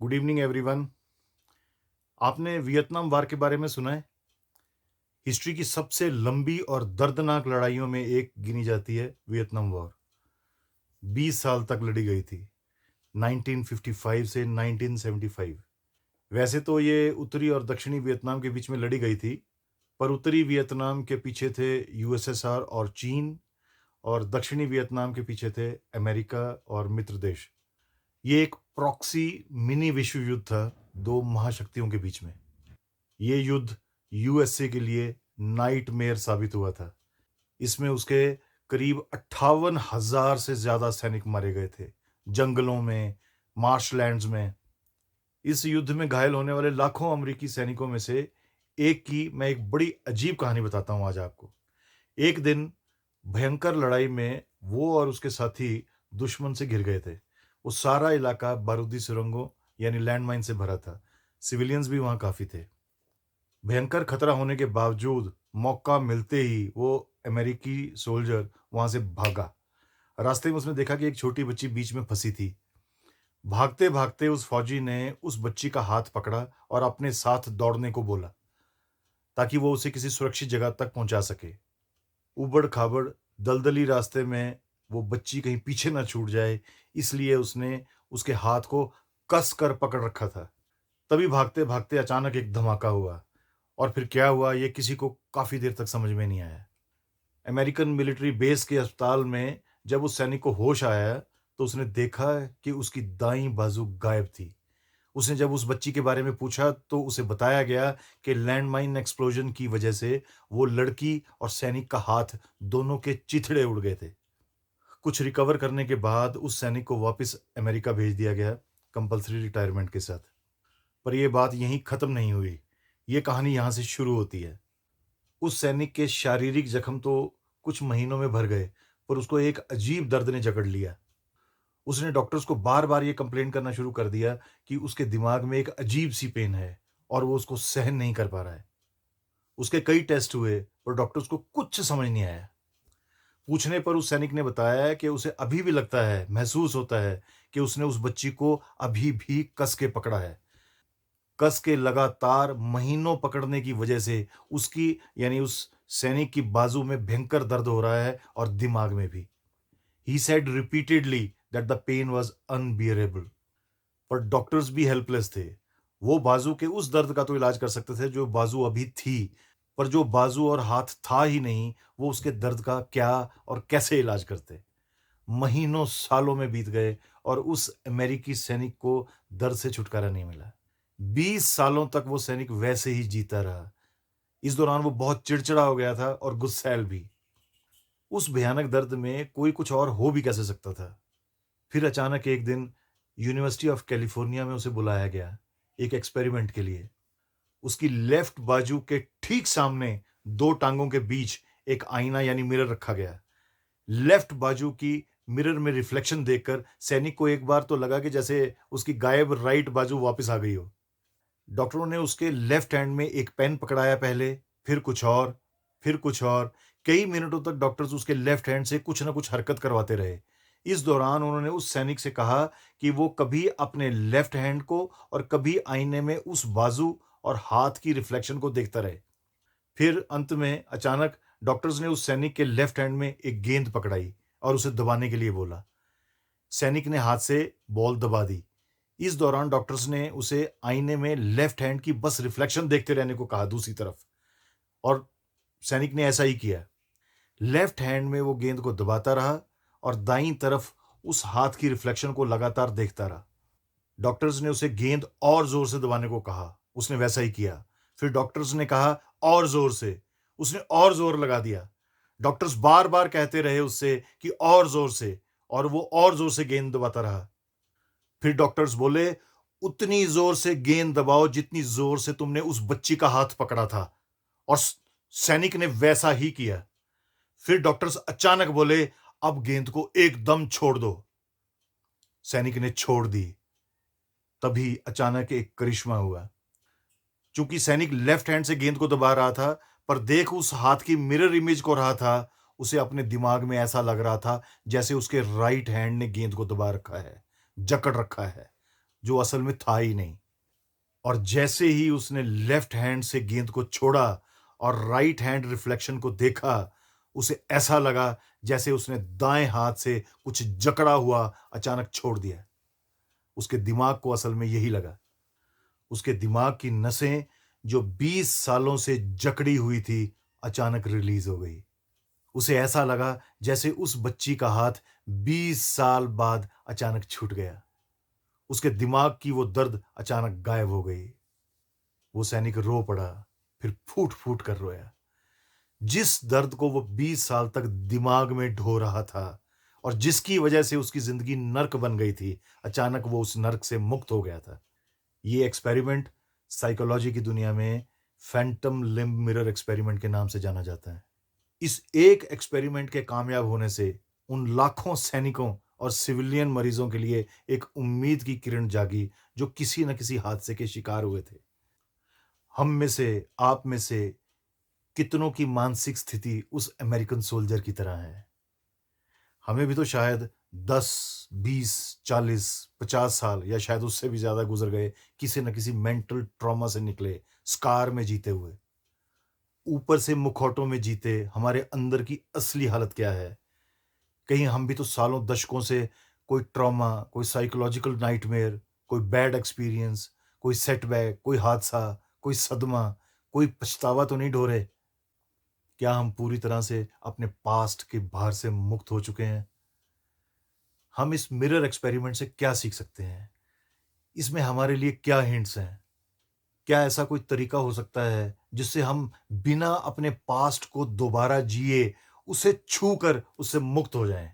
Good evening everyone. आपने Vietnam वार के बारे में सुना है? हिस्ट्री की सबसे लंबी और दर्दनाक लड़ाइयों में एक गिनी जाती है वियतनाम वॉर। 20 साल तक लड़ी गई थी, 1955 से 1975। वैसे तो ये उत्तरी और दक्षिणी वियतनाम के बीच में लड़ी गई थी, पर उत्तरी वियतनाम के पीछे थे यूएसएसआर और चीन, और दक्षिणी वियतनाम के पीछे थे अमेरिका और मित्र देश। ये एक प्रॉक्सी मिनी विश्व युद्ध था, दो महाशक्तियों के बीच में। ये युद्ध यूएसए के लिए नाइटमेयर साबित हुआ था। इसमें उसके करीब 58,000 से ज़्यादा सैनिक मारे गए थे, जंगलों में, मार्शलैंड्स में। इस युद्ध में घायल होने वाले लाखों अमेरिकी सैनिकों में से एक की मैं एक बड़ी अजीब कहानी बताता हूँ आज आपको। एक दिन भयंकर लड़ाई में वो और उसके साथी दुश्मन से घिर गए थे। वो सारा इलाका बारूदी सुरंगों यानी लैंडमाइन से भरा था। सिविलियंस भी वहाँ काफ़ी थे। भयंकर खतरा होने के बावजूद मौका मिलते ही वो अमेरिकी सोल्जर वहां से भागा। रास्ते में उसने देखा कि एक छोटी बच्ची बीच में फंसी थी। भागते भागते उस फौजी ने उस बच्ची का हाथ पकड़ा और अपने साथ दौड़ने को बोला, ताकि वो उसे किसी सुरक्षित जगह तक पहुंचा सके। उबड़ खाबड़ दलदली रास्ते में वो बच्ची कहीं पीछे ना छूट जाए, इसलिए उसने उसके हाथ को कस कर पकड़ रखा था। तभी भागते भागते अचानक एक धमाका हुआ, और फिर क्या हुआ ये किसी को काफ़ी देर तक समझ में नहीं आया। अमेरिकन मिलिट्री बेस के अस्पताल में जब उस सैनिक को होश आया, तो उसने देखा कि उसकी दाईं बाजू गायब थी। उसने जब उस बच्ची के बारे में पूछा तो उसे बताया गया कि लैंडमाइन एक्सप्लोजन की वजह से वो लड़की और सैनिक का हाथ दोनों के चिथड़े उड़ गए थे। कुछ रिकवर करने के बाद उस सैनिक को वापस अमेरिका भेज दिया गया, कंपल्सरी रिटायरमेंट के साथ। पर यह बात यहीं ख़त्म नहीं हुई। ये कहानी यहाँ से शुरू होती है। उस सैनिक के शारीरिक जख्म तो कुछ महीनों में भर गए, पर उसको एक अजीब दर्द ने जकड़ लिया। उसने डॉक्टर्स को बार-बार ये कंप्लेन करना शुरू कर दिया कि उसके दिमाग में एक अजीब-सी पेन है और वो उसको सहन नहीं कर पा रहा है। उसके कई टेस्ट हुए, पर डॉक्टर्स को कुछ समझ नहीं आया। पूछने पर उस सैनिक ने बताया कि उसे अभी भी लगता है, महसूस होता है कि उसने उस बच्ची को अभी भी कस के पकड़ा है। कस के लगातार महीनों पकड़ने की वजह से उसकी यानी उस सैनिक की बाजू में भयंकर दर्द हो रहा है और दिमाग में भी। He said repeatedly that the pain was unbearable. पर डॉक्टर्स भी हेल्पलेस थे। वो बाजू के उस दर्द का तो इलाज कर सकते थे जो बाजू अभी थी, पर जो बाजू और हाथ था ही नहीं, वो उसके दर्द का क्या और कैसे इलाज करते। महीनों सालों में बीत गए और उस अमेरिकी सैनिक को दर्द से छुटकारा नहीं मिला। 20 सालों तक वो सैनिक वैसे ही जीता रहा। इस दौरान वो बहुत चिड़चिड़ा हो गया था और गुस्सैल भी। उस भयानक दर्द में कोई कुछ और हो भी कैसे सकता था। फिर अचानक एक दिन यूनिवर्सिटी ऑफ कैलिफोर्निया में उसे बुलाया गया, एक एक्सपेरिमेंट के लिए। उसकी लेफ्ट बाजू के ठीक सामने दो टांगों के बीच एक आईना यानी मिरर रखा गया। लेफ्ट बाजू की मिरर में रिफ्लेक्शन देखकर सैनिक को एक बार तो लगा कि जैसे उसकी गायब राइट बाजू वापस आ गई हो। डॉक्टरों ने उसके लेफ्ट हैंड में एक पेन पकड़ाया पहले, फिर कुछ और, फिर कुछ और। कई मिनटों तक डॉक्टर्स उसके लेफ्ट हैंड से कुछ न कुछ हरकत करवाते रहे। इस दौरान उन्होंने उस सैनिक से कहा कि वो कभी अपने लेफ्ट हैंड को और कभी आईने में उस बाजू और हाथ की रिफ्लेक्शन को देखता रहे। फिर अंत में अचानक डॉक्टर्स ने उस सैनिक के लेफ्ट हैंड में एक गेंद पकड़ाई और उसे दबाने के लिए बोला। सैनिक ने हाथ से बॉल दबा दी। इस दौरान डॉक्टर्स ने उसे आईने में लेफ्ट हैंड की बस रिफ्लेक्शन देखते रहने को कहा दूसरी तरफ, और सैनिक ने ऐसा ही किया। लेफ्ट हैंड में वो गेंद को दबाता रहा और दाईं तरफ उस हाथ की रिफ्लेक्शन को लगातार देखता रहा। डॉक्टर्स ने उसे गेंद और जोर से दबाने को कहा, उसने वैसा ही किया। फिर डॉक्टर्स ने कहा और जोर से, उसने और जोर लगा दिया। डॉक्टर्स बार बार कहते रहे उससे कि और जोर से, और वो और जोर से गेंद दबाता रहा। फिर डॉक्टर्स बोले, उतनी जोर से गेंद दबाओ जितनी जोर से तुमने उस बच्ची का हाथ पकड़ा था, और सैनिक ने वैसा ही किया। फिर डॉक्टर्स अचानक बोले, अब गेंद को एकदम छोड़ दो। सैनिक ने छोड़ दी। तभी अचानक एक करिश्मा हुआ। चूंकि सैनिक लेफ्ट हैंड से गेंद को दबा रहा था, पर देख उस हाथ की मिरर इमेज को रहा था, उसे अपने दिमाग में ऐसा लग रहा था जैसे उसके राइट हैंड ने गेंद को दबा रखा है, जकड़ रखा है। जो असल में था ही नहीं। और जैसे ही उसने लेफ्ट हैंड से गेंद को छोड़ा और राइट हैंड रिफ्लेक्शन को देखा, उसे ऐसा लगा जैसे उसने दाएं हाथ से कुछ जकड़ा हुआ अचानक छोड़ दिया है। उसके दिमाग को असल में यही लगा। उसके दिमाग की नसें जो 20 सालों से जकड़ी हुई थी, अचानक रिलीज हो गई। उसे ऐसा लगा जैसे उस बच्ची का हाथ 20 साल बाद अचानक छूट गया। उसके दिमाग की वो दर्द अचानक गायब हो गई। वो सैनिक रो पड़ा, फिर फूट-फूट कर रोया। जिस दर्द को वो 20 साल तक दिमाग में ढो रहा था और जिसकी वजह से उसकी ज़िंदगी नर्क बन गई थी, अचानक वो उस नर्क से मुक्त हो गया था। ये एक्सपेरिमेंट साइकोलॉजी की दुनिया में फैंटम लिम्ब मिरर एक्सपेरिमेंट के नाम से जाना जाता है। इस एक एक्सपेरिमेंट के कामयाब होने से उन लाखों सैनिकों और सिविलियन मरीजों के लिए एक उम्मीद की किरण जागी, जो किसी न किसी हादसे के शिकार हुए थे। हम में से, आप में से कितनों की मानसिक स्थिति उस अमेरिकन सोल्जर की तरह है। हमें भी तो शायद 10, 20, 40, 50 साल या शायद उससे भी ज़्यादा गुज़र गए किसी न किसी मेंटल ट्रॉमा से निकले, स्कार में जीते हुए। ऊपर से मुखौटों में जीते, हमारे अंदर की असली हालत क्या है? कहीं हम भी तो सालों दशकों से कोई ट्रॉमा, कोई साइकोलॉजिकल नाइटमेयर, कोई बैड एक्सपीरियंस, कोई सेटबैक, कोई हादसा, कोई सदमा, कोई पछतावा तो नहीं ढो रहे? क्या हम पूरी तरह से अपने पास्ट के भार से मुक्त हो चुके हैं? हम इस मिरर एक्सपेरिमेंट से क्या सीख सकते हैं? इसमें हमारे लिए क्या हिंट्स हैं? क्या ऐसा कोई तरीका हो सकता है जिससे हम बिना अपने पास्ट को दोबारा जिए, उसे छू कर उससे मुक्त हो जाएं?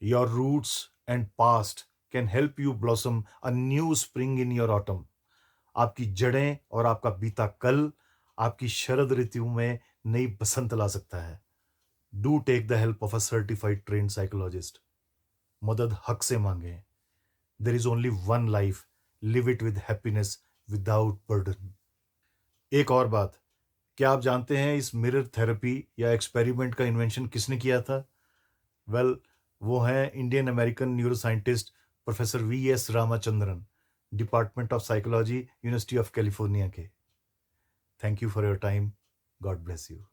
Your roots and past can help you blossom a new spring in your autumn. आपकी जड़ें और आपका बीता कल आपकी शरद ऋतु में नई बसंत ला सकता है। Do take the help of a certified trained psychologist. मदद हक से मांगें। There is only one life, live it with happiness without burden. एक और बात, क्या आप जानते हैं इस मिरर थेरेपी या एक्सपेरिमेंट का इन्वेंशन किसने किया था? वेल, वो हैं Indian American neuroscientist professor V S. Ramachandran, department of psychology, university of California के। Thank you for your time. God bless you.